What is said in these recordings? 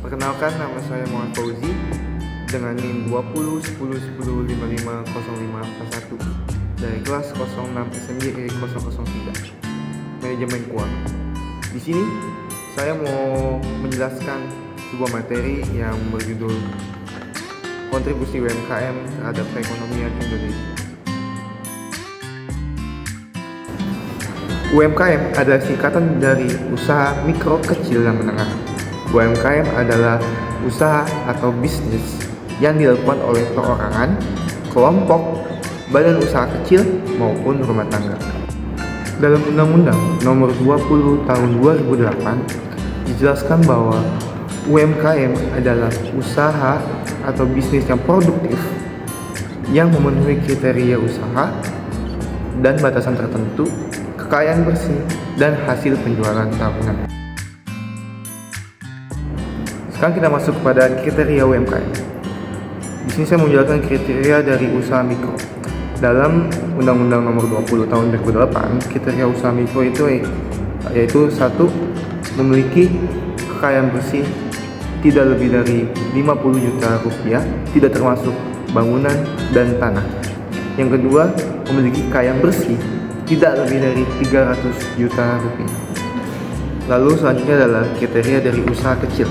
Perkenalkan, nama saya Muhammad Fauzi dengan NIM 201010550541 dari kelas 06SMY 003 Manajemen Keuangan. Di sini saya mau menjelaskan sebuah materi yang berjudul Kontribusi UMKM terhadap perekonomian Indonesia. UMKM adalah singkatan dari usaha mikro, kecil, dan menengah. UMKM adalah usaha atau bisnis yang dilakukan oleh perorangan, kelompok, badan usaha kecil, maupun rumah tangga. Dalam Undang-Undang Nomor 20 Tahun 2008 dijelaskan bahwa UMKM adalah usaha atau bisnis yang produktif yang memenuhi kriteria usaha dan batasan tertentu, kekayaan bersih, dan hasil penjualan tahunan. Sekarang kita masuk kepada kriteria UMKM. Di sini saya menjelaskan kriteria dari usaha mikro. Dalam Undang-Undang Nomor 20 Tahun 2008, kriteria usaha mikro itu yaitu 1. Memiliki kekayaan bersih tidak lebih dari 50 juta rupiah, tidak termasuk bangunan dan tanah. Yang kedua, memiliki kekayaan bersih tidak lebih dari 300 juta rupiah. Lalu selanjutnya adalah kriteria dari usaha kecil.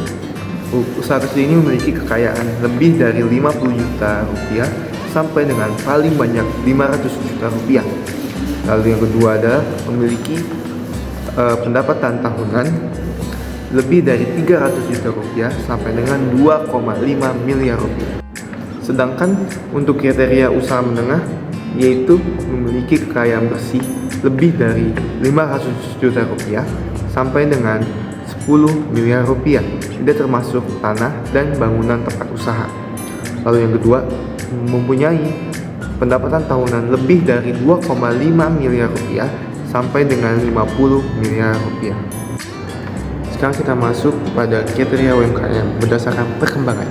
Usaha kecil ini memiliki kekayaan lebih dari 50 juta rupiah sampai dengan paling banyak 500 juta rupiah. Lalu yang kedua adalah memiliki pendapatan tahunan lebih dari 300 juta rupiah sampai dengan 2,5 miliar rupiah. Sedangkan untuk kriteria usaha menengah yaitu memiliki kekayaan bersih lebih dari 500 juta rupiah sampai dengan 10 miliar rupiah, tidak termasuk tanah dan bangunan tempat usaha. Lalu yang kedua, mempunyai pendapatan tahunan lebih dari 2,5 miliar rupiah sampai dengan 50 miliar rupiah. Sekarang kita masuk kepada kriteria UMKM berdasarkan perkembangan.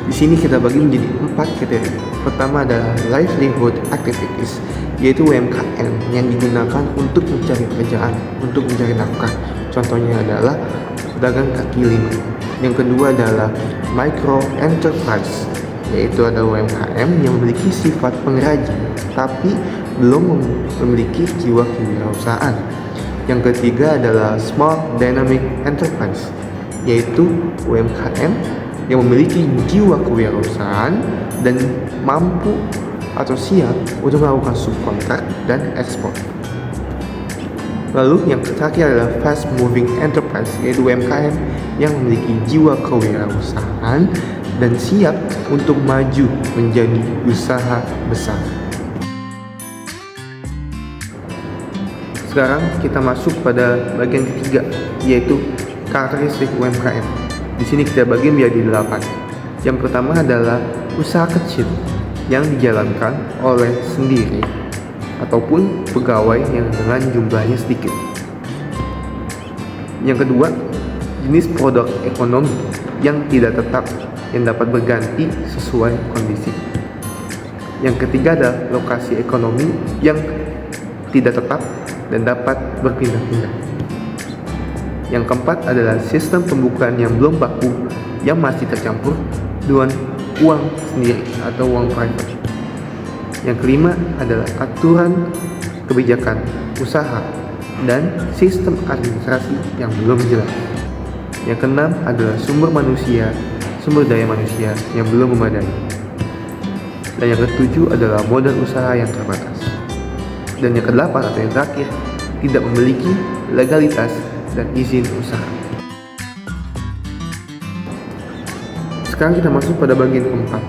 Di sini kita bagi menjadi 4 kriteria. Pertama adalah livelihood activities, yaitu UMKM yang digunakan untuk mencari pekerjaan, untuk mencari nafkah. Contohnya adalah pedagang kaki lima. Yang kedua adalah micro enterprise, yaitu ada UMKM yang memiliki sifat pengrajin tapi belum memiliki jiwa kewirausahaan. Yang ketiga adalah small dynamic enterprise, yaitu UMKM yang memiliki jiwa kewirausahaan dan mampu atau siap untuk melakukan subkontrak dan ekspor. Lalu yang terakhir adalah fast moving enterprise, yaitu UMKM yang memiliki jiwa kewirausahaan dan siap untuk maju menjadi usaha besar. Sekarang kita masuk pada bagian ketiga, yaitu karakteristik UMKM. Di sini kita bagi menjadi 8. Yang pertama adalah usaha kecil yang dijalankan oleh sendiri ataupun pegawai yang dengan jumlahnya sedikit. Yang kedua, jenis produk ekonomi yang tidak tetap, yang dapat berganti sesuai kondisi. Yang ketiga adalah lokasi ekonomi yang tidak tetap dan dapat berpindah-pindah. Yang keempat adalah sistem pembukuan yang belum baku, yang masih tercampur dengan uang sendiri atau uang private. Yang kelima adalah aturan kebijakan usaha dan sistem administrasi yang belum jelas. Yang keenam adalah sumber daya manusia yang belum memadai. Dan yang ketujuh adalah modal usaha yang terbatas. Dan yang kedelapan atau yang terakhir, tidak memiliki legalitas dan izin usaha. Sekarang kita masuk pada bagian keempat,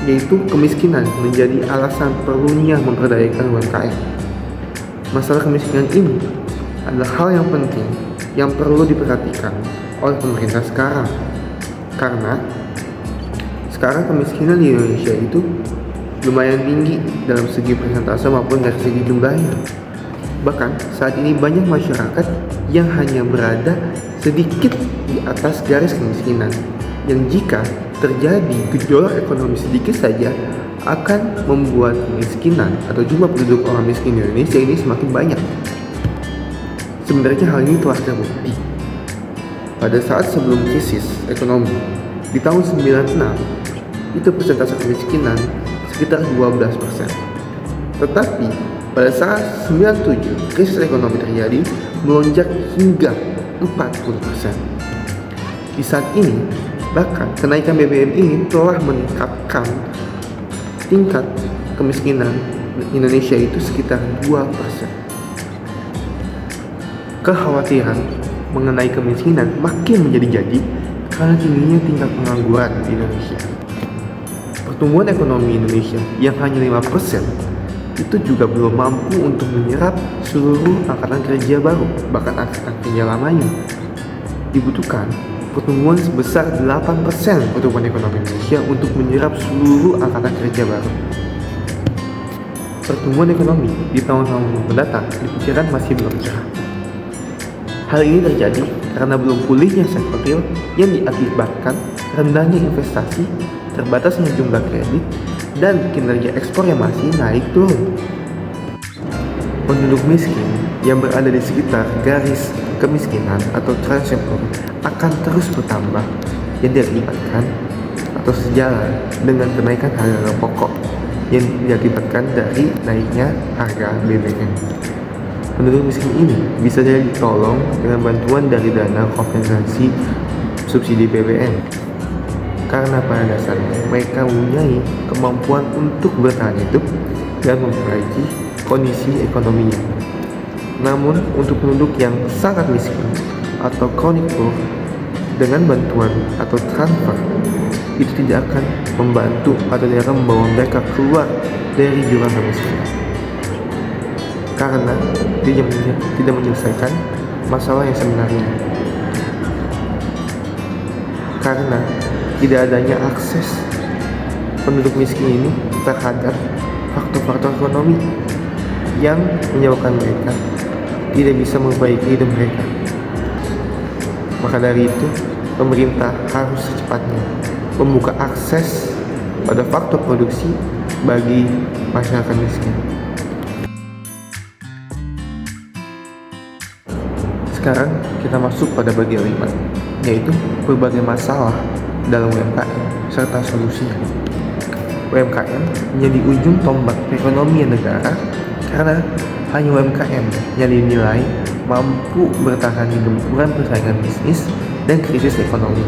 yaitu kemiskinan menjadi alasan perlunya memperdayakan UMKM. Masalah kemiskinan ini adalah hal yang penting yang perlu diperhatikan oleh pemerintah sekarang, karena sekarang kemiskinan di Indonesia itu lumayan tinggi dalam segi persentase maupun dari segi jumlahnya. Bahkan saat ini banyak masyarakat yang hanya berada sedikit di atas garis kemiskinan, yang jika terjadi gejolak ekonomi sedikit saja akan membuat kemiskinan atau jumlah penduduk orang miskin di Indonesia ini semakin banyak. Sebenarnya hal ini telah terbukti. Pada saat sebelum krisis ekonomi di tahun 96, itu persentase kemiskinan sekitar 12%. Tetapi pada saat 97 krisis ekonomi terjadi, melonjak hingga 40%. Di saat ini, bahkan kenaikan BBM ini telah meningkatkan tingkat kemiskinan Indonesia itu sekitar 2%. Kekhawatiran mengenai kemiskinan makin menjadi-jadi karena tingginya tingkat pengangguran di Indonesia. Pertumbuhan ekonomi Indonesia yang hanya 5% itu juga belum mampu untuk menyerap seluruh angkatan kerja baru, bahkan angkatan kerja lamanya. Dibutuhkan pertumbuhan sebesar 8% pertumbuhan ekonomi Indonesia untuk menyerap seluruh angkatan kerja baru. Pertumbuhan ekonomi di tahun-tahun mendatang diperkirakan masih belum cerah. Hal ini terjadi karena belum pulihnya sektor real yang diakibatkan rendahnya investasi, terbatasnya jumlah kredit, dan kinerja ekspor yang masih naik turun. Penduduk miskin yang berada di sekitar garis kemiskinan atau transfer akan terus bertambah yang diakibatkan atau sejalan dengan kenaikan harga pokok yang diakibatkan dari naiknya harga BBM. Penduduk miskin ini bisa jadi ditolong dengan bantuan dari dana kompensasi subsidi BBM. Karena pada dasarnya mereka mempunyai kemampuan untuk bertahan hidup dan memperbaiki kondisi ekonominya. Namun untuk penduduk yang sangat miskin atau chronic poor, dengan bantuan atau transfer itu tidak akan membantu atau tidak akan membawa mereka keluar dari jurang kemiskinan, karena tidak menyelesaikan masalah yang sebenarnya. Karena tidak adanya akses penduduk miskin ini terhadap faktor-faktor ekonomi yang menyebabkan mereka tidak bisa memperbaiki hidup mereka. Maka dari itu, pemerintah harus secepatnya membuka akses pada faktor produksi bagi masyarakat miskin. Sekarang kita masuk pada bagian 5, yaitu berbagai masalah dalam UMKM serta solusinya. UMKM menjadi ujung tombak perekonomian negara karena hanya UMKM yang dinilai mampu bertahan di gempuran persaingan bisnis dan krisis ekonomi.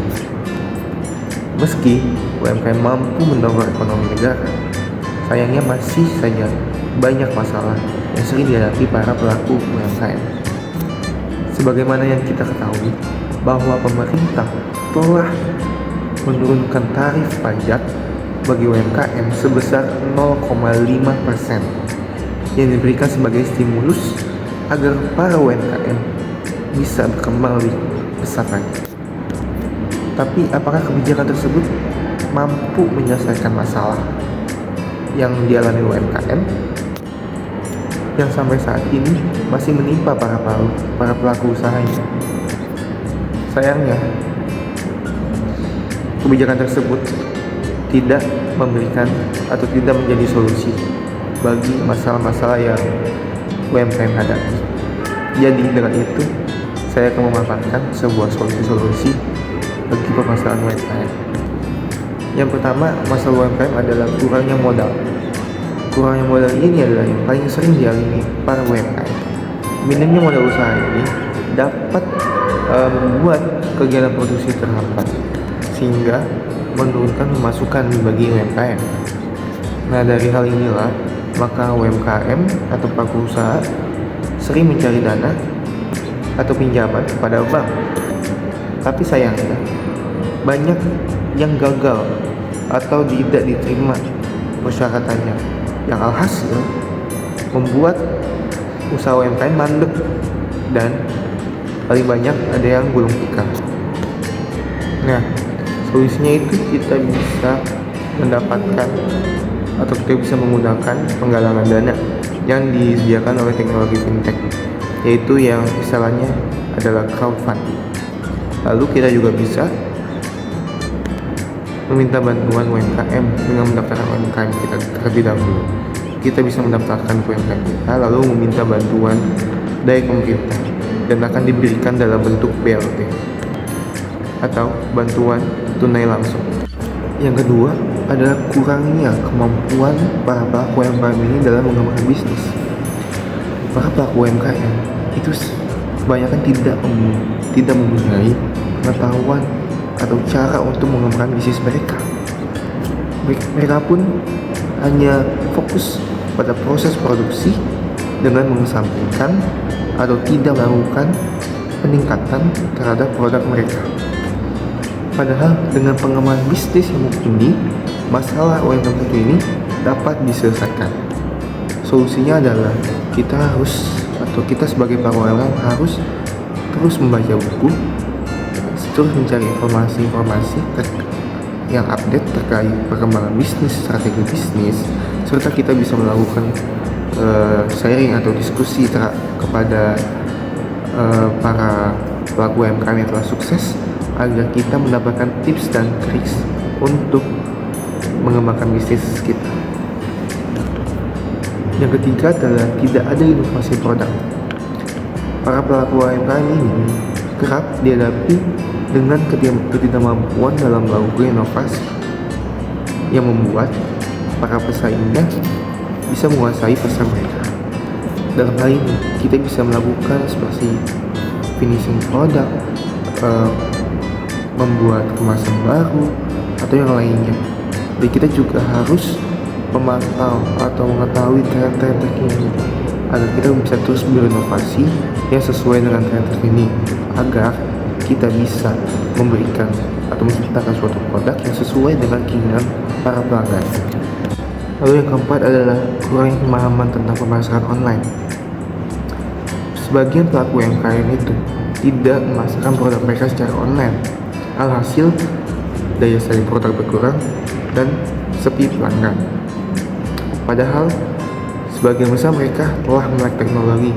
Meski UMKM mampu mendongkrak ekonomi negara, sayangnya masih saja banyak masalah yang sering dihadapi para pelaku UMKM. Sebagaimana yang kita ketahui, bahwa pemerintah telah menurunkan tarif pajak bagi UMKM sebesar 0,5% yang diberikan sebagai stimulus agar para UMKM bisa berkembang lebih besar lagi. Tapi apakah kebijakan tersebut mampu menyelesaikan masalah yang dialami UMKM yang sampai saat ini masih menimpa para pelaku usahanya? Sayangnya, kebijakan tersebut tidak memberikan atau tidak menjadi solusi bagi masalah-masalah yang UMKM hadapi. Jadi dengan itu, saya akan memaparkan sebuah solusi-solusi bagi permasalahan UMKM. Yang pertama, masalah UMKM adalah kurangnya modal. Kurangnya modal ini adalah yang paling sering dialami para UMKM. Minimnya modal usaha ini dapat membuat kegiatan produksi terhambat, sehingga menurunkan pemasukan bagi UMKM. Nah, dari hal inilah maka UMKM atau pelaku usaha sering mencari dana atau pinjaman kepada bank. Tapi sayangnya banyak yang gagal atau tidak diterima persyaratannya, yang alhasil membuat usaha UMKM mandek dan paling banyak ada yang gulung tikar. Nah, solusinya itu kita bisa mendapatkan atau kita bisa menggunakan penggalangan dana yang disediakan oleh teknologi fintech, yaitu yang istilahnya adalah crowdfunding. Lalu kita juga bisa meminta bantuan UMKM dengan mendaftarkan UMKM kita terlebih dahulu. Kita bisa mendaftarkan UMKM kita lalu meminta bantuan dari pemerintah dan akan diberikan dalam bentuk BLT. atau bantuan tunai langsung. Yang kedua adalah kurangnya kemampuan para pelaku UMKM ini dalam mengembangkan bisnis. Para pelaku UMKM itu kebanyakan tidak mempunyai pengetahuan atau cara untuk mengembangkan bisnis mereka. Mereka pun hanya fokus pada proses produksi dengan mengesampingkan atau tidak melakukan peningkatan terhadap produk mereka. Padahal dengan pengembangan bisnis yang mumpuni, masalah UMKM ini dapat diselesaikan. Solusinya adalah kita sebagai pelaku UMKM harus terus membaca buku, terus mencari informasi yang update terkait perkembangan bisnis, strategi bisnis, serta kita bisa melakukan sharing atau diskusi kepada para pelaku UMKM yang telah sukses agar kita mendapatkan tips dan trik untuk mengembangkan bisnis kita. Yang ketiga adalah tidak ada inovasi produk. Para pelaku UMKM ini kerap dihadapi dengan ketidakmampuan dalam melakukan inovasi yang membuat para pesaingnya bisa menguasai pasar mereka. Dalam hal ini, kita bisa melakukan seperti finishing produk, membuat kemasan baru, atau yang lainnya. Dan kita juga harus memantau atau mengetahui tren-tren terkini agar kita bisa terus berinovasi yang sesuai dengan tren terkini, agar kita bisa memberikan atau menciptakan suatu produk yang sesuai dengan keinginan para pelanggan. Lalu yang keempat adalah kurangnya pemahaman tentang pemasaran online. Sebagian pelaku UMKM itu tidak memasarkan produk mereka secara online. Alhasil, daya saing produk berkurang dan sepi pelanggan. Padahal, sebagian besar mereka telah melek teknologi,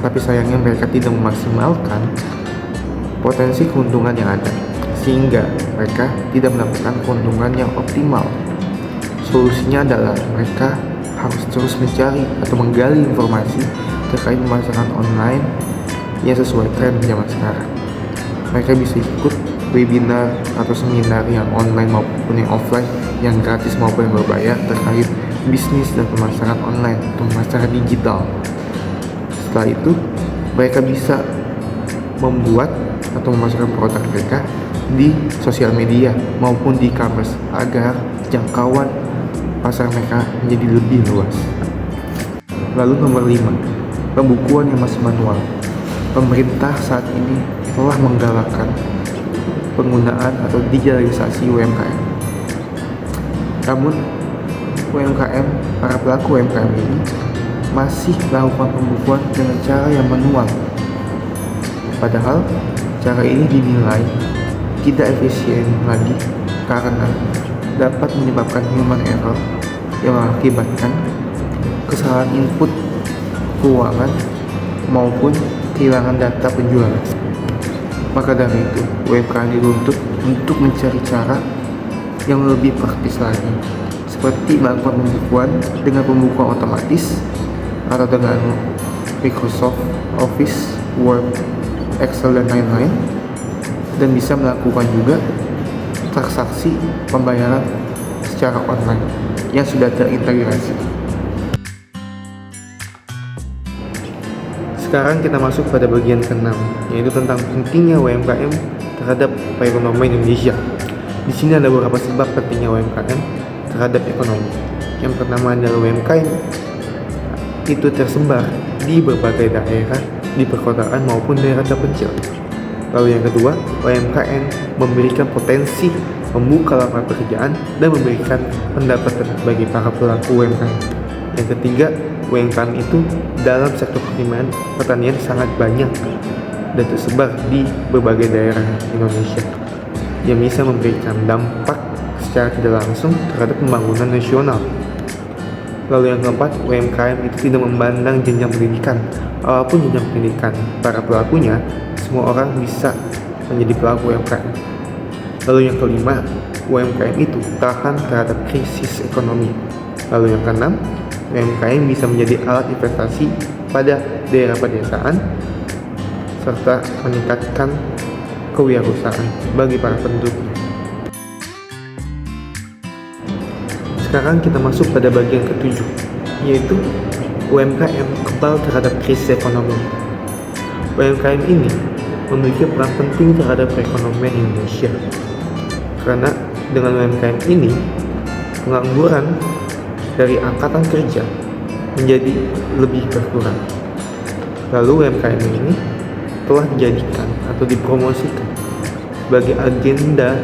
tapi sayangnya mereka tidak memaksimalkan potensi keuntungan yang ada, sehingga mereka tidak mendapatkan keuntungan yang optimal. Solusinya adalah mereka harus terus mencari atau menggali informasi terkait pemasaran online yang sesuai tren zaman sekarang. Mereka bisa ikut webinar atau seminar yang online maupun yang offline, yang gratis maupun yang berbayar terkait bisnis dan pemasaran online atau pemasaran digital. Setelah itu, mereka bisa membuat atau memasarkan produk mereka di sosial media maupun di e-commerce agar jangkauan pasar mereka menjadi lebih luas. Lalu nomor 5, pembukuan yang masih manual. Pemerintah saat ini telah menggalakkan penggunaan atau digitalisasi UMKM. Namun para pelaku UMKM ini masih melakukan pembukuan dengan cara yang manual. Padahal cara ini dinilai tidak efisien lagi karena dapat menyebabkan human error yang mengakibatkan kesalahan input keuangan maupun kehilangan data penjualan. Maka dari itu, UMKM dituntut untuk mencari cara yang lebih praktis lagi, seperti melakukan pembukuan dengan pembukuan otomatis atau dengan Microsoft Office, Word, Excel, dan lain-lain, dan bisa melakukan juga transaksi pembayaran secara online yang sudah terintegrasi. Sekarang kita masuk pada bagian ke-6, yaitu tentang pentingnya UMKM terhadap perekonomian Indonesia. Di sini ada beberapa sebab pentingnya UMKM terhadap ekonomi. Yang pertama adalah UMKM itu tersebar di berbagai daerah di perkotaan maupun daerah terpencil. Lalu yang kedua, UMKM memberikan potensi membuka lapangan pekerjaan dan memberikan pendapatan bagi para pelaku UMKM. Yang ketiga, UMKM itu dalam sektor pertanian sangat banyak dan tersebar di berbagai daerah Indonesia yang bisa memberikan dampak secara tidak langsung terhadap pembangunan nasional. Lalu yang keempat, UMKM itu tidak memandang jenjang pendidikan. Apapun jenjang pendidikan para pelakunya, semua orang bisa menjadi pelaku UMKM. Lalu yang kelima, UMKM itu tahan terhadap krisis ekonomi. Lalu yang keenam, UMKM bisa menjadi alat investasi pada daerah pedesaan serta meningkatkan kewirausahaan bagi para penduduknya. Sekarang kita masuk pada bagian ketujuh, yaitu UMKM kebal terhadap krisis ekonomi. UMKM ini memiliki peran penting terhadap perekonomian Indonesia, karena dengan UMKM ini pengangguran dari angkatan kerja menjadi lebih berkurang. Lalu UMKM ini telah dijadikan atau dipromosikan sebagai agenda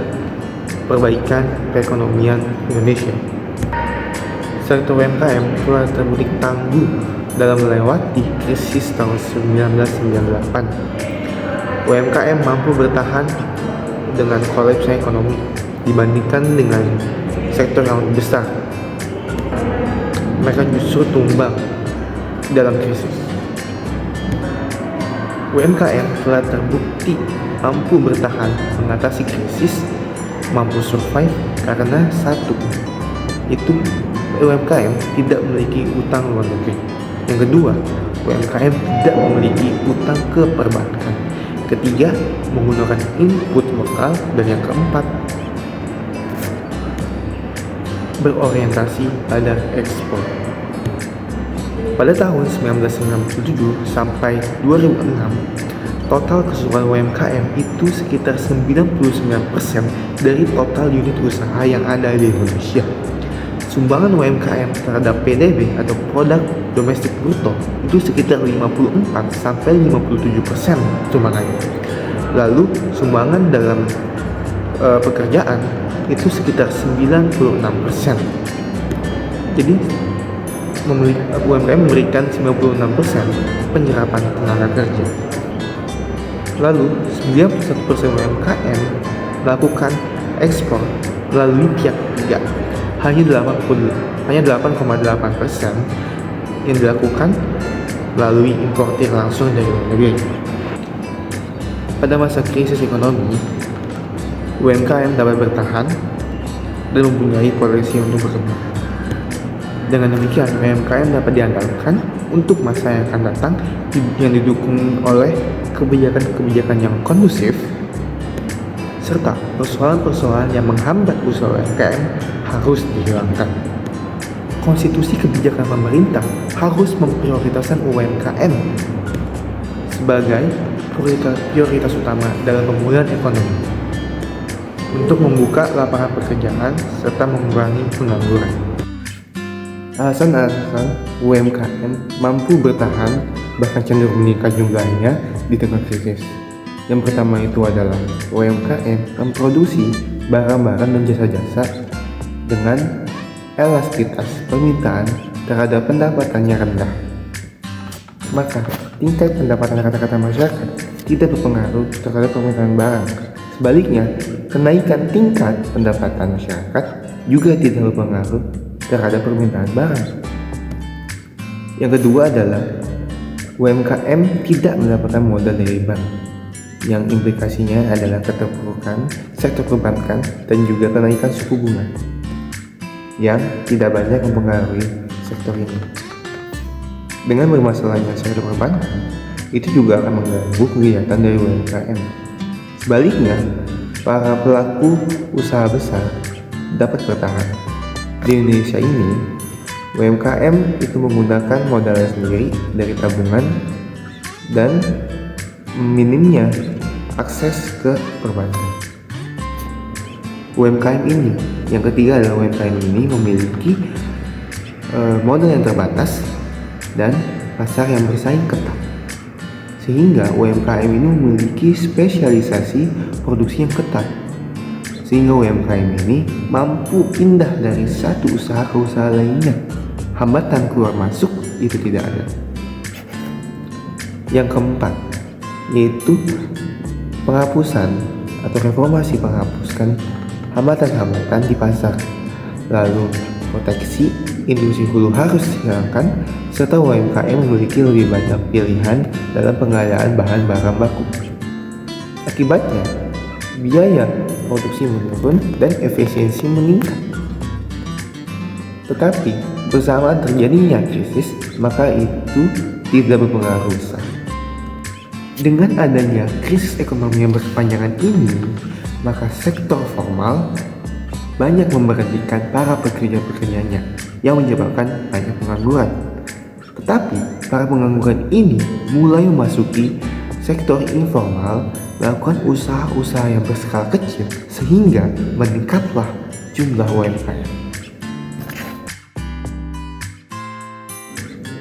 perbaikan perekonomian Indonesia. Sektor UMKM telah terbukti tangguh dalam melewati krisis tahun 1998. UMKM mampu bertahan dengan kolapsnya ekonomi dibandingkan dengan sektor yang lebih besar. Mereka justru tumbang dalam krisis. UMKM telah terbukti mampu bertahan mengatasi krisis, mampu survive karena satu, itu UMKM tidak memiliki utang luar negeri. Yang kedua, UMKM tidak memiliki utang ke perbankan. Ketiga, menggunakan input lokal. Dan yang keempat, berorientasi pada ekspor. Pada tahun 1997 sampai 2006, total keseluruhan UMKM itu sekitar 99% dari total unit usaha yang ada di Indonesia. Sumbangan UMKM terhadap PDB atau produk domestik bruto itu sekitar 54 sampai 57% sumbangannya. Lalu sumbangan dalam pekerjaan itu sekitar 96%. Jadi UMKM memberikan 96% penyerapan tenaga kerja. Lalu 91% UMKM melakukan ekspor melalui pihak ketiga. Hanya 8,8% yang dilakukan melalui importir langsung dari luar negeri. Pada masa krisis ekonomi, UMKM dapat bertahan dan mempunyai potensi untuk berkembang. Dengan demikian, UMKM dapat diandalkan untuk masa yang akan datang yang didukung oleh kebijakan-kebijakan yang kondusif serta persoalan-persoalan yang menghambat usaha UMKM harus dihilangkan. Konstitusi kebijakan pemerintah harus memprioritaskan UMKM sebagai prioritas utama dalam pemulihan ekonomi untuk membuka lapangan pekerjaan serta mengurangi pengangguran. Alasan-alasan UMKM mampu bertahan bahkan cenderung meningkat jumlahnya di tengah krisis. Yang pertama itu adalah UMKM memproduksi barang-barang dan jasa-jasa dengan elastisitas permintaan terhadap pendapatannya rendah. Maka tingkat pendapatan rata-rata masyarakat tidak berpengaruh terhadap permintaan barang. Sebaliknya, kenaikan tingkat pendapatan masyarakat juga tidak berpengaruh terhadap permintaan barang. Yang kedua adalah UMKM tidak mendapatkan modal dari bank, yang implikasinya adalah keterpurukan sektor perbankan dan juga kenaikan suku bunga yang tidak banyak mempengaruhi sektor ini. Dengan bermasalahnya sektor perbankan, itu juga akan mengganggu kegiatan dari UMKM. Sebaliknya, para pelaku usaha besar dapat bertahan. Di Indonesia ini, UMKM itu menggunakan modalnya sendiri dari tabungan dan minimnya akses ke perbankan. UMKM ini, yang ketiga adalah UMKM ini memiliki modal yang terbatas dan pasar yang bersaing ketat, sehingga UMKM ini memiliki spesialisasi produksi yang ketat, sehingga UMKM ini mampu pindah dari satu usaha ke usaha lainnya. Hambatan keluar masuk itu tidak ada. Yang keempat, yaitu penghapusan atau reformasi menghapuskan hambatan-hambatan di pasar. Lalu proteksi industri hulu harus dihilangkan, serta UMKM memiliki lebih banyak pilihan dalam pengadaan bahan barang baku. Akibatnya, biaya produksi menurun dan efisiensi meningkat. Tetapi bersamaan terjadinya krisis, maka itu tidak berpengaruh besar. Dengan adanya krisis ekonomi yang berkepanjangan ini, maka sektor formal banyak memberhentikan para pekerja-pekerjanya yang menyebabkan banyak pengangguran. Tetapi para pengangguran ini mulai memasuki sektor informal, melakukan usaha-usaha yang berskala kecil sehingga meningkatlah jumlah UMKM.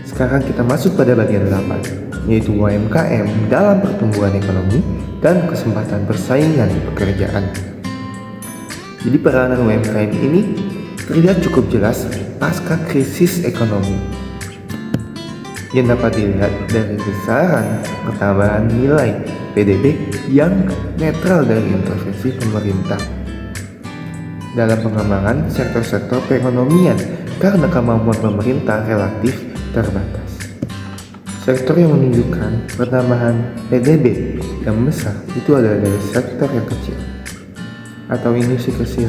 Sekarang kita masuk pada bagian 8, yaitu UMKM dalam pertumbuhan ekonomi dan kesempatan persaingan di pekerjaan. Jadi peranan UMKM ini terlihat cukup jelas pasca krisis ekonomi yang dapat dilihat dari besaran pertambahan nilai PDB yang netral dari intervensi pemerintah dalam pengembangan sektor-sektor perekonomian karena kemampuan pemerintah relatif terbatas. Sektor yang menunjukkan pertambahan PDB yang besar itu adalah dari sektor yang kecil atau industri kecil,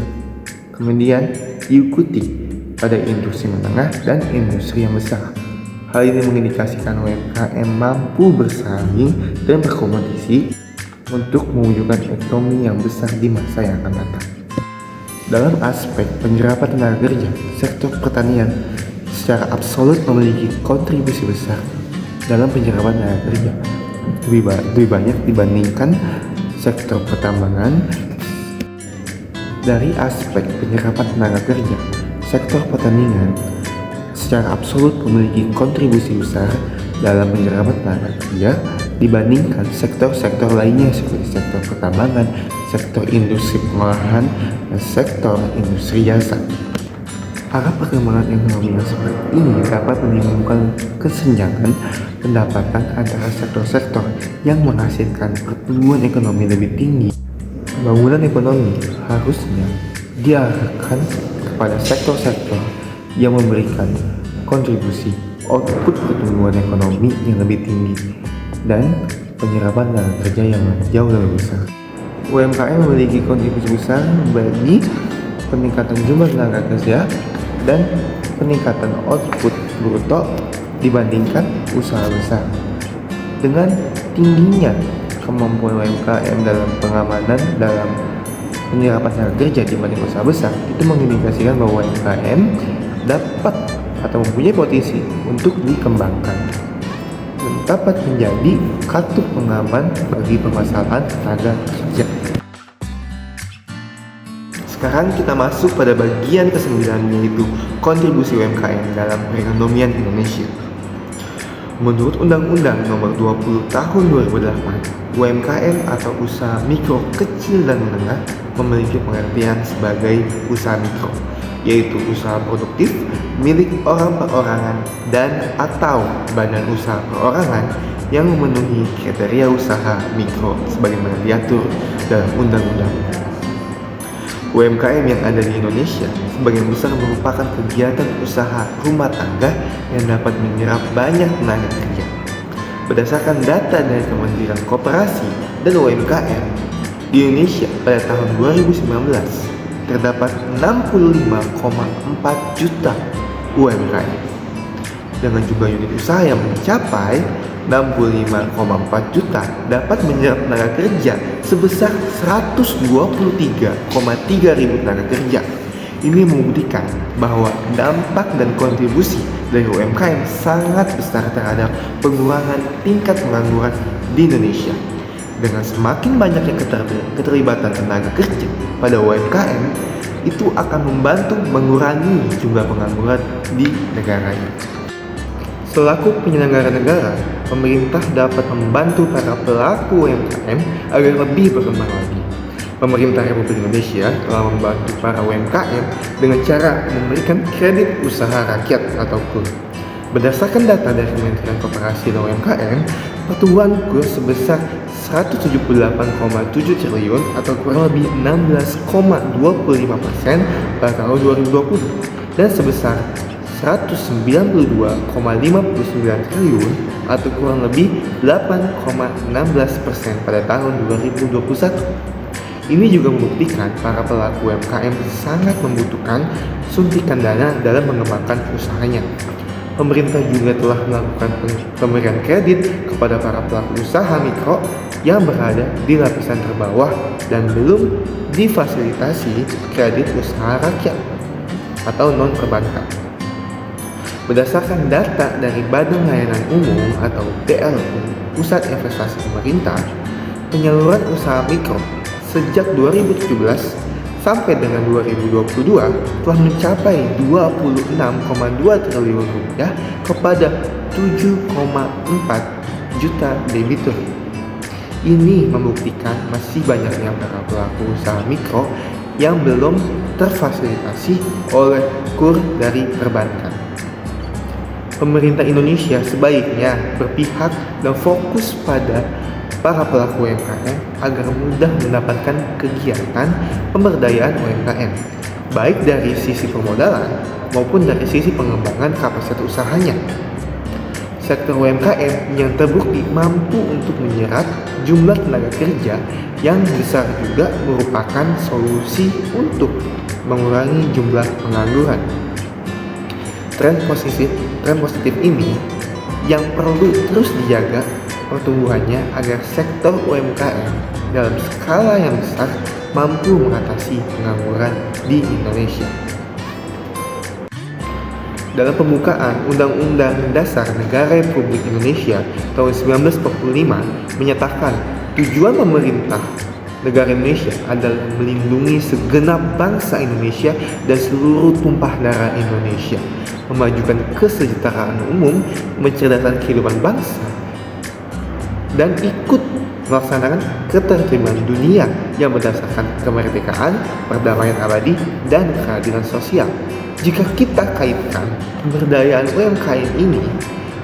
kemudian diikuti pada industri menengah dan industri yang besar. Hal ini mengindikasikan UMKM mampu bersaing dan berkompetisi untuk mewujudkan ekonomi yang besar di masa yang akan datang. Dalam aspek penyerapan tenaga kerja, sektor pertanian secara absolut memiliki kontribusi besar dalam penyerapan tenaga kerja, lebih banyak dibandingkan sektor pertambangan. Dari aspek penyerapan tenaga kerja, sektor pertanian secara absolut memiliki kontribusi besar dalam penyerapan tenaga kerja dibandingkan sektor-sektor lainnya seperti sektor pertambangan, sektor industri pengolahan, dan sektor industri jasa. Arah perkembangan ekonomi yang seperti ini dapat menimbulkan kesenjangan pendapatan antara sektor-sektor yang menghasilkan pertumbuhan ekonomi lebih tinggi. Pembangunan ekonomi harusnya diarahkan kepada sektor-sektor yang memberikan kontribusi output pertumbuhan ekonomi yang lebih tinggi dan penyerapan tenaga kerja yang jauh lebih besar. UMKM memiliki kontribusi besar bagi peningkatan jumlah tenaga kerja dan peningkatan output bruto dibandingkan usaha besar. Dengan tingginya kemampuan UMKM dalam pengamanan dalam penyerapan tenaga kerja dibanding usaha besar, itu mengindikasikan bahwa UMKM dapat atau mempunyai potensi untuk dikembangkan dan dapat menjadi kartu pengaman bagi permasalahan tenaga kerja. Sekarang kita masuk pada bagian ke-9, yaitu kontribusi UMKM dalam perekonomian Indonesia. Menurut Undang-Undang Nomor 20 Tahun 2008, UMKM atau usaha mikro, kecil, dan menengah memiliki pengertian sebagai usaha mikro, yaitu usaha produktif milik orang perorangan dan atau badan usaha perorangan yang memenuhi kriteria usaha mikro sebagaimana diatur dalam undang-undang. UMKM yang ada di Indonesia sebagian besar merupakan kegiatan usaha rumah tangga yang dapat menyerap banyak tenaga kerja. Berdasarkan data dari Kementerian Koperasi dan UMKM di Indonesia pada tahun 2019 terdapat 65,4 juta UMKM dengan jumlah unit usaha yang mencapai 65,4 juta dapat menyerap tenaga kerja sebesar 123,3 ribu tenaga kerja. Ini membuktikan bahwa dampak dan kontribusi dari UMKM sangat besar terhadap pengurangan tingkat pengangguran di Indonesia. Dengan semakin banyaknya keterlibatan tenaga kerja pada UMKM, itu akan membantu mengurangi jumlah pengangguran di negara ini. Selaku penyelenggara negara, pemerintah dapat membantu para pelaku UMKM agar lebih berkembang lagi. Pemerintah Republik Indonesia telah membantu para UMKM dengan cara memberikan kredit usaha rakyat atau KUR. Berdasarkan data dari Kementerian Koperasi dan UMKM, pertumbuhan KUR sebesar 178,7 triliun atau kurang lebih 16,25% pada tahun 2020 dan sebesar 192,59 triliun atau kurang lebih 8,16% pada tahun 2021. Ini juga membuktikan para pelaku UMKM sangat membutuhkan suntikan dana dalam mengembangkan usahanya. Pemerintah juga telah melakukan pemberian kredit kepada para pelaku usaha mikro yang berada di lapisan terbawah dan belum difasilitasi kredit usaha rakyat atau non-perbankan. Berdasarkan data dari Badan Layanan Umum atau BLU, Pusat Investasi Pemerintah, penyaluran usaha mikro sejak 2017 sampai dengan 2022 telah mencapai 26,2 triliun rupiah kepada 7,4 juta debitur. Ini membuktikan masih banyaknya para pelaku usaha mikro yang belum terfasilitasi oleh KUR dari perbankan. Pemerintah Indonesia sebaiknya berpihak dan fokus pada para pelaku UMKM agar mudah mendapatkan kegiatan pemberdayaan UMKM, baik dari sisi permodalan maupun dari sisi pengembangan kapasitas usahanya. Sektor UMKM yang terbukti mampu untuk menyerap jumlah tenaga kerja yang besar juga merupakan solusi untuk mengurangi jumlah pengangguran. Tren positif ini yang perlu terus dijaga pertumbuhannya agar sektor UMKM dalam skala yang besar mampu mengatasi pengangguran di Indonesia. Dalam pembukaan Undang-Undang Dasar Negara Republik Indonesia tahun 1945 menyatakan tujuan pemerintah negara Indonesia adalah melindungi segenap bangsa Indonesia dan seluruh tumpah darah Indonesia, memajukan kesejahteraan umum, mencerdaskan kehidupan bangsa, dan ikut melaksanakan ketertiban dunia yang berdasarkan kemerdekaan, perdamaian abadi, dan keadilan sosial. Jika kita kaitkan pemberdayaan UMKM ini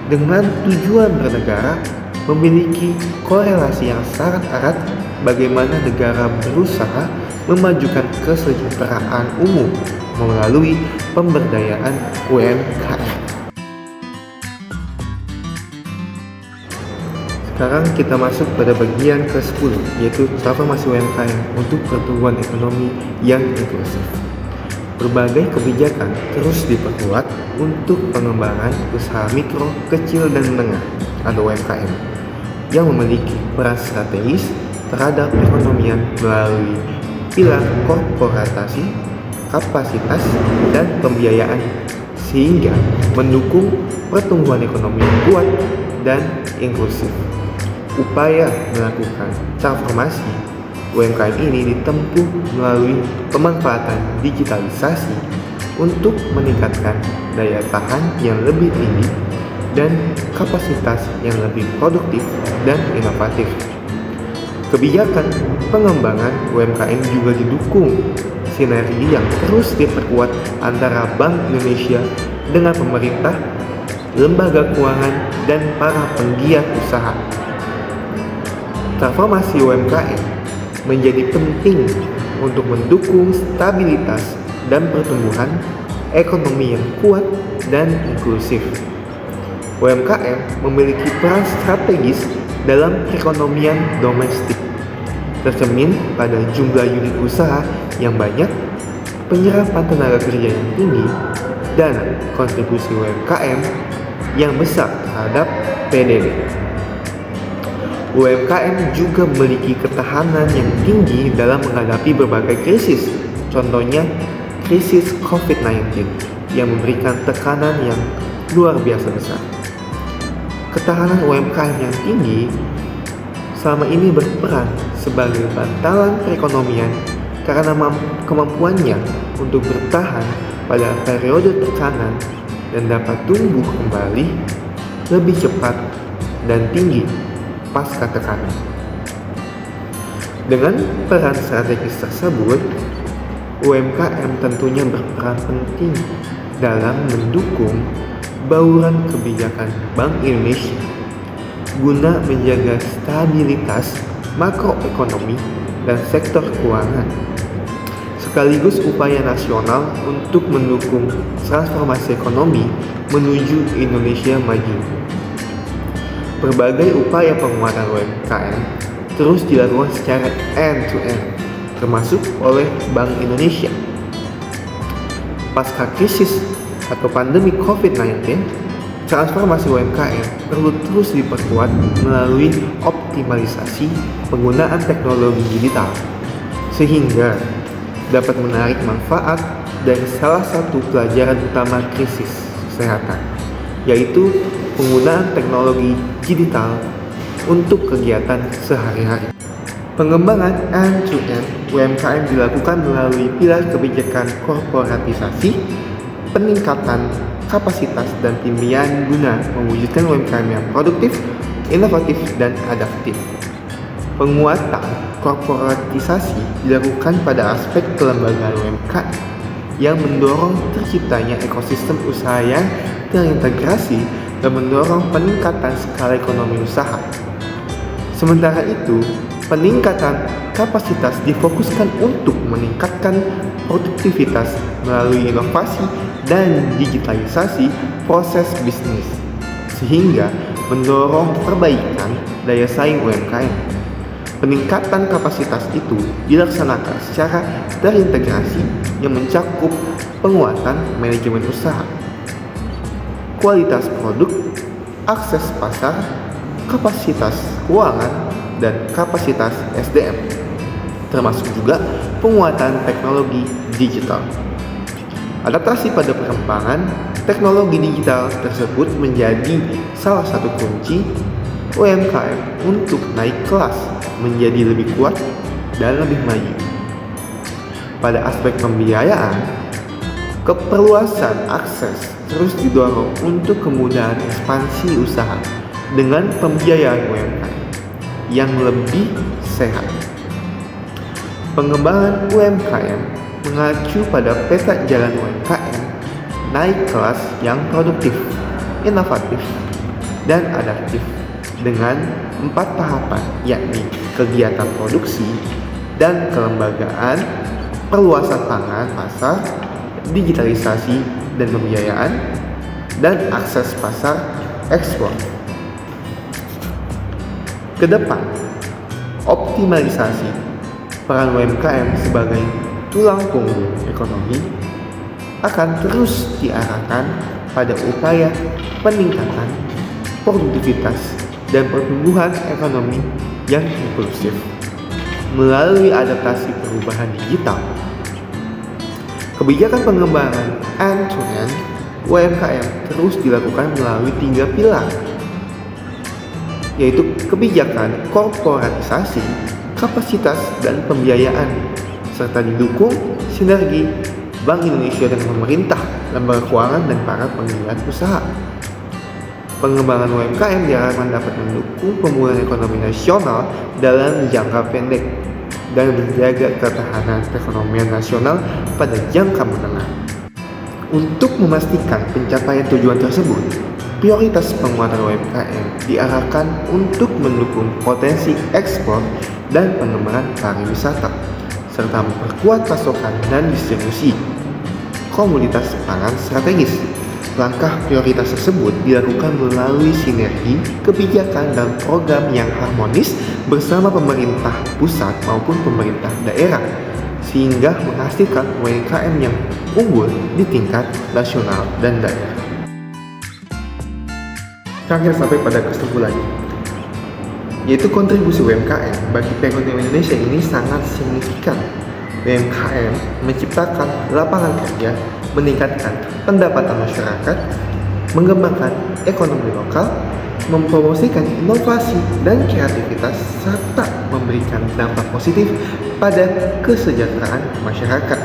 dengan tujuan bernegara, memiliki korelasi yang sangat erat bagaimana negara berusaha memajukan kesejahteraan umum melalui pemberdayaan UMKM. Sekarang kita masuk pada bagian ke-10, yaitu transformasi UMKM untuk pertumbuhan ekonomi yang inklusif. Berbagai kebijakan terus diperkuat untuk pengembangan usaha mikro, kecil, dan menengah atau UMKM yang memiliki peran strategis terhadap perekonomian melalui pilar korporatasi, kapasitas, dan pembiayaan sehingga mendukung pertumbuhan ekonomi yang kuat dan inklusif. Upaya melakukan transformasi UMKM ini ditempuh melalui pemanfaatan digitalisasi untuk meningkatkan daya tahan yang lebih tinggi dan kapasitas yang lebih produktif dan inovatif. Kebijakan pengembangan UMKM juga didukung sinergi yang terus diperkuat antara Bank Indonesia dengan pemerintah, lembaga keuangan, dan para penggiat usaha. Transformasi UMKM menjadi penting untuk mendukung stabilitas dan pertumbuhan ekonomi yang kuat dan inklusif. UMKM memiliki peran strategis dalam perekonomian domestik, tercermin pada jumlah unit usaha yang banyak, penyerapan tenaga kerja yang tinggi, dan kontribusi UMKM yang besar terhadap PDB. UMKM juga memiliki ketahanan yang tinggi dalam menghadapi berbagai krisis, contohnya krisis COVID-19 yang memberikan tekanan yang luar biasa besar. Ketahanan UMKM yang tinggi selama ini berperan sebagai bantalan perekonomian karena kemampuannya untuk bertahan pada periode tekanan dan dapat tumbuh kembali lebih cepat dan tinggi pasca tekanan. Dengan peran strategis tersebut, UMKM tentunya berperan penting dalam mendukung bauran kebijakan Bank Indonesia guna menjaga stabilitas makroekonomi dan sektor keuangan, sekaligus upaya nasional untuk mendukung transformasi ekonomi menuju Indonesia maju. Berbagai upaya penguatan UMKM terus dilakukan secara end-to-end, termasuk oleh Bank Indonesia. Pasca krisis atau pandemi COVID-19, Transformasi UMKM perlu terus diperkuat melalui optimalisasi penggunaan teknologi digital, sehingga dapat menarik manfaat dari salah satu pelajaran utama krisis kesehatan, yaitu penggunaan teknologi digital untuk kegiatan sehari-hari. Pengembangan end-to-end UMKM dilakukan melalui pilar kebijakan korporatisasi, peningkatan kapasitas dan pembiayaan guna mewujudkan UMKM yang produktif, inovatif, dan adaptif. Penguatan korporatisasi dilakukan pada aspek kelembagaan UMKM yang mendorong terciptanya ekosistem usaha yang terintegrasi dan mendorong peningkatan skala ekonomi usaha. Sementara itu, peningkatan kapasitas difokuskan untuk meningkatkan produktivitas melalui inovasi dan digitalisasi proses bisnis, sehingga mendorong perbaikan daya saing UMKM. Peningkatan kapasitas itu dilaksanakan secara terintegrasi yang mencakup penguatan manajemen usaha, kualitas produk, akses pasar, kapasitas keuangan, dan kapasitas SDM, termasuk juga penguatan teknologi digital. Adaptasi pada perkembangan teknologi digital tersebut menjadi salah satu kunci UMKM untuk naik kelas menjadi lebih kuat dan lebih maju. Pada aspek pembiayaan, keperluasan akses terus didorong untuk kemudahan ekspansi usaha dengan pembiayaan UMKM yang lebih sehat. Pengembangan UMKM mengacu pada peta jalan UMKM naik kelas yang produktif, inovatif, dan adaptif dengan 4 tahapan, yakni kegiatan produksi dan kelembagaan, perluasan pangan pasar, digitalisasi dan pembiayaan, dan akses pasar ekspor. Kedepan, optimalisasi peran UMKM sebagai tulang punggung ekonomi akan terus diarahkan pada upaya peningkatan produktivitas dan pertumbuhan ekonomi yang inklusif melalui adaptasi perubahan digital. Kebijakan pengembangan end-to-end UMKM terus dilakukan melalui 3 pilar, yaitu kebijakan korporatisasi, kapasitas, dan pembiayaan, serta didukung sinergi Bank Indonesia dan pemerintah, lembaga keuangan, dan para penggiat usaha. Pengembangan UMKM diharapkan dapat mendukung pemulihan ekonomi nasional dalam jangka pendek dan menjaga ketahanan perekonomian nasional pada jangka menengah. Untuk memastikan pencapaian tujuan tersebut, prioritas penguatan UMKM diarahkan untuk mendukung potensi ekspor dan pengembangan pariwisata, serta memperkuat pasokan dan distribusi komoditas pangan strategis. Langkah prioritas tersebut dilakukan melalui sinergi kebijakan dan program yang harmonis bersama pemerintah pusat maupun pemerintah daerah, sehingga menghasilkan UMKM yang unggul di tingkat nasional dan daerah. Terakhir sampai pada kesimpulannya, yaitu kontribusi UMKM bagi perekonomian Indonesia ini sangat signifikan. UMKM menciptakan lapangan kerja, meningkatkan pendapatan masyarakat, mengembangkan ekonomi lokal, mempromosikan inovasi dan kreativitas, serta memberikan dampak positif pada kesejahteraan masyarakat.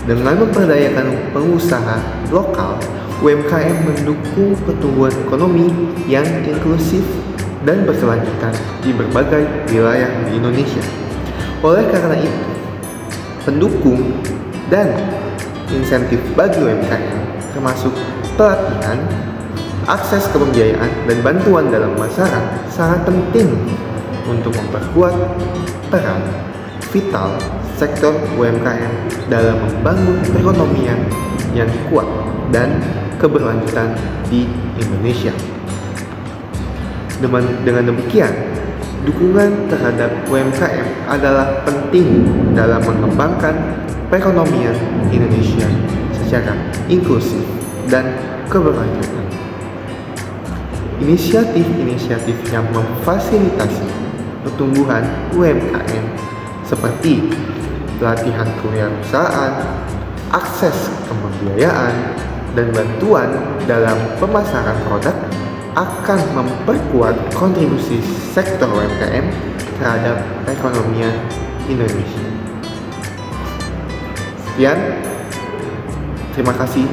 Dengan memperdayakan pengusaha lokal, UMKM mendukung pertumbuhan ekonomi yang inklusif dan berkelanjutan di berbagai wilayah di Indonesia. Oleh karena itu, pendukung dan insentif bagi UMKM termasuk pelatihan, akses ke pembiayaan, dan bantuan dalam pemasaran sangat penting untuk memperkuat peran vital sektor UMKM dalam membangun perekonomian yang kuat dan keberlanjutan di Indonesia. Dengan demikian, dukungan terhadap UMKM adalah penting dalam mengembangkan perekonomian Indonesia secara inklusif dan keberlanjutan. inisiatif-inisiatif yang memfasilitasi pertumbuhan UMKM seperti pelatihan kewirausahaan, akses ke pembiayaan, dan bantuan dalam pemasaran produk akan memperkuat kontribusi sektor UMKM terhadap perekonomian Indonesia. Sekian, terima kasih.